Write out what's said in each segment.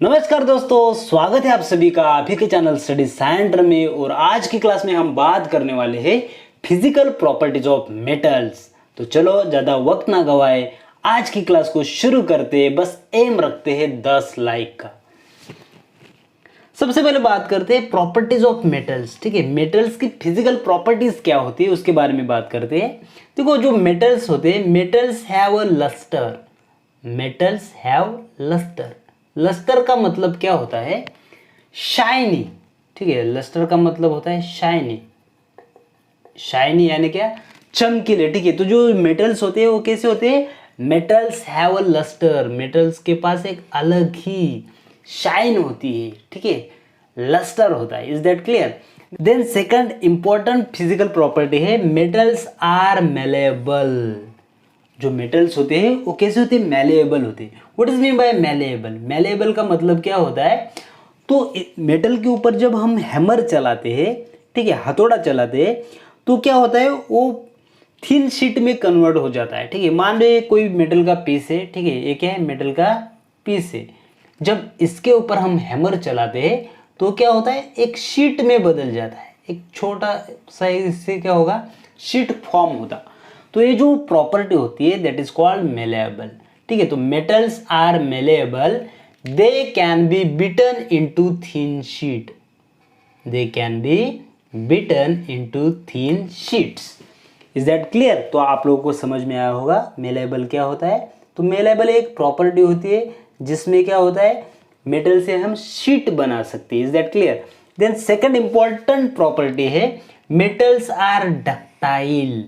नमस्कार दोस्तों, स्वागत है आप सभी का अभी के चैनल स्टडी सेंटर में। और आज की क्लास में हम बात करने वाले हैं फिजिकल प्रॉपर्टीज ऑफ मेटल्स। तो चलो ज़्यादा वक्त ना गवाए, आज की क्लास को शुरू करते हैं। बस एम रखते हैं 10 लाइक का। सबसे पहले बात करते हैं प्रॉपर्टीज ऑफ मेटल्स। ठीक है, मेटल्स की फिजिकल प्रॉपर्टीज क्या होती है उसके बारे में बात करते हैं। देखो, जो मेटल्स होते हैं, metals have a lustre. Metals have lustre. Lustre का मतलब क्या होता है? शाइनी। ठीक है, लस्टर का मतलब होता है शाइनी। शाइनी यानी क्या? चमकीले। ठीक है, तो जो मेटल्स होते हैं वो कैसे होते हैं? Metals have a lustre. Metals के पास एक अलग ही शाइन होती है। ठीक है, लस्टर होता है। Is that clear? Then second important physical property है मेटल्स आर मेलेबल। जो मेटल्स होते हैं वो कैसे होते हैं? मैलेबल होते हैं। What is mean by malleable? Malleable का मतलब क्या होता है? तो मेटल के ऊपर जब हम हैमर चलाते हैं, ठीक है, हथौड़ा चलाते हैं, तो क्या होता है? वो थिन शीट में कन्वर्ट हो जाता है। ठीक है, मान लो कोई मेटल का पीस है। ठीक है, ये क्या है? मेटल का पीस है। जब इसके ऊपर हम हैमर चलाते हैं तो क्या होता है? एक शीट में बदल जाता है। एक छोटा सा इससे क्या होगा? शीट फॉर्म होता। तो ये जो प्रॉपर्टी होती है दैट इज कॉल्ड मेलेबल। ठीक है, तो metals are malleable. They can be beaten into thin sheet. They can be beaten into thin sheets. Is that clear? तो आप लोगों को समझ में आया होगा मेलेबल क्या होता है। तो मेलेबल एक प्रॉपर्टी होती है जिसमें क्या होता है? मेटल से हम शीट बना सकते हैं। Is that clear? Then second important property है मेटल्स आर डक्टाइल।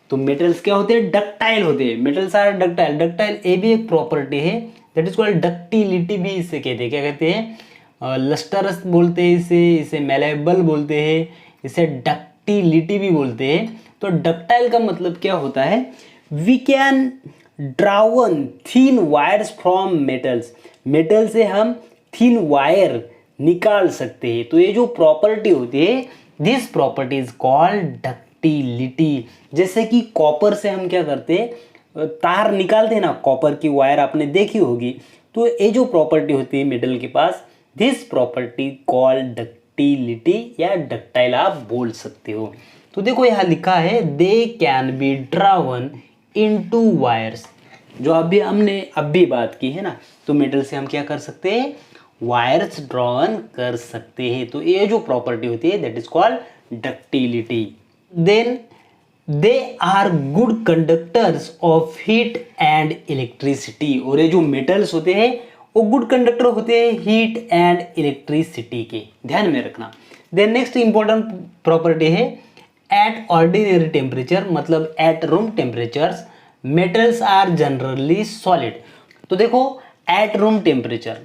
तो मेटल्स क्या होते हैं? डक्टाइल होते हैं। Metals are ductile. डक्टाइल ये भी एक प्रॉपर्टी है दैट इज कॉल्ड डक्टिलिटी भी इसे कहते हैं। क्या कहते हैं? लस्टरस बोलते हैं इसे मेलेबल बोलते हैं, इसे डक्टिलिटी भी बोलते हैं। तो डक्टाइल का मतलब क्या होता है? We can drawn thin wires from metals. Metal से हम थिन वायर निकाल सकते हैं। तो ये जो प्रॉपर्टी होती है, this property is called ductility. जैसे कि कॉपर से हम क्या करते हैं? तार निकालते हैं ना, कॉपर की वायर आपने देखी होगी। तो ये जो प्रॉपर्टी होती है मेटल के पास, दिस प्रॉपर्टी कॉल्ड डक्टिलिटी या डक्टाइल आप बोल सकते हो। तो देखो यहाँ लिखा है they can be drawn into wires. जो अभी हमने बात की है ना, तो मेटल से हम क्या कर सकते हैं? वायर्स ड्रॉन कर सकते हैं। तो ये जो प्रॉपर्टी होती है that is called ductility. Then they are good conductors of heat and electricity. और ये जो मेटल्स होते हैं वो गुड कंडक्टर होते हैं हीट एंड इलेक्ट्रिसिटी के, ध्यान में रखना। देन नेक्स्ट इंपॉर्टेंट प्रॉपर्टी है एट ऑर्डिनरी टेम्परेचर, मतलब at room temperatures metals are generally solid. तो देखो, at room temperature,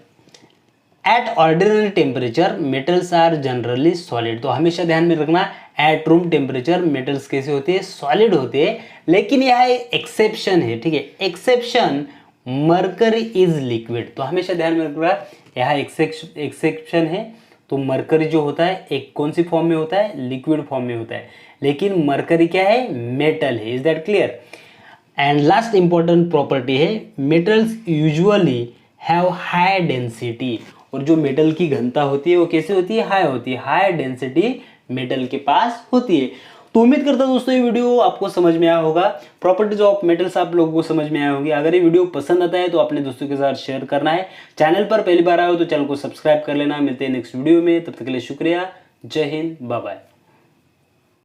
at ordinary temperature metals are generally solid. तो हमेशा ध्यान में रखना, एट रूम टेम्परेचर मेटल्स कैसे होते हैं? सॉलिड होते हैं। लेकिन यह एक्सेप्शन है। ठीक है, एक्सेप्शन मरकरी इज लिक्विड। तो हमेशा ध्यान में रखना, यह एक्सेप्शन है। तो मरकरी जो होता है एक कौन सी फॉर्म में होता है? लिक्विड फॉर्म में होता है। लेकिन मरकरी क्या है? मेटल है। Is that clear? And last important property है metals usually have high density. और जो मेटल की घनता होती है वो कैसे होती है? हाई होती है। हाई डेंसिटी मेटल के पास होती है। तो उम्मीद करता हूं दोस्तों ये वीडियो आपको समझ में आया होगा। प्रॉपर्टीज ऑफ मेटल्स आप लोगों को समझ में आया होगी। अगर ये वीडियो पसंद आता है तो अपने दोस्तों के साथ शेयर करना है। चैनल पर पहली बार आए हो तो चैनल को सब्सक्राइब कर लेना। मिलते हैं नेक्स्ट वीडियो में, तब तक के लिए शुक्रिया। जय हिंद, बाय बाय।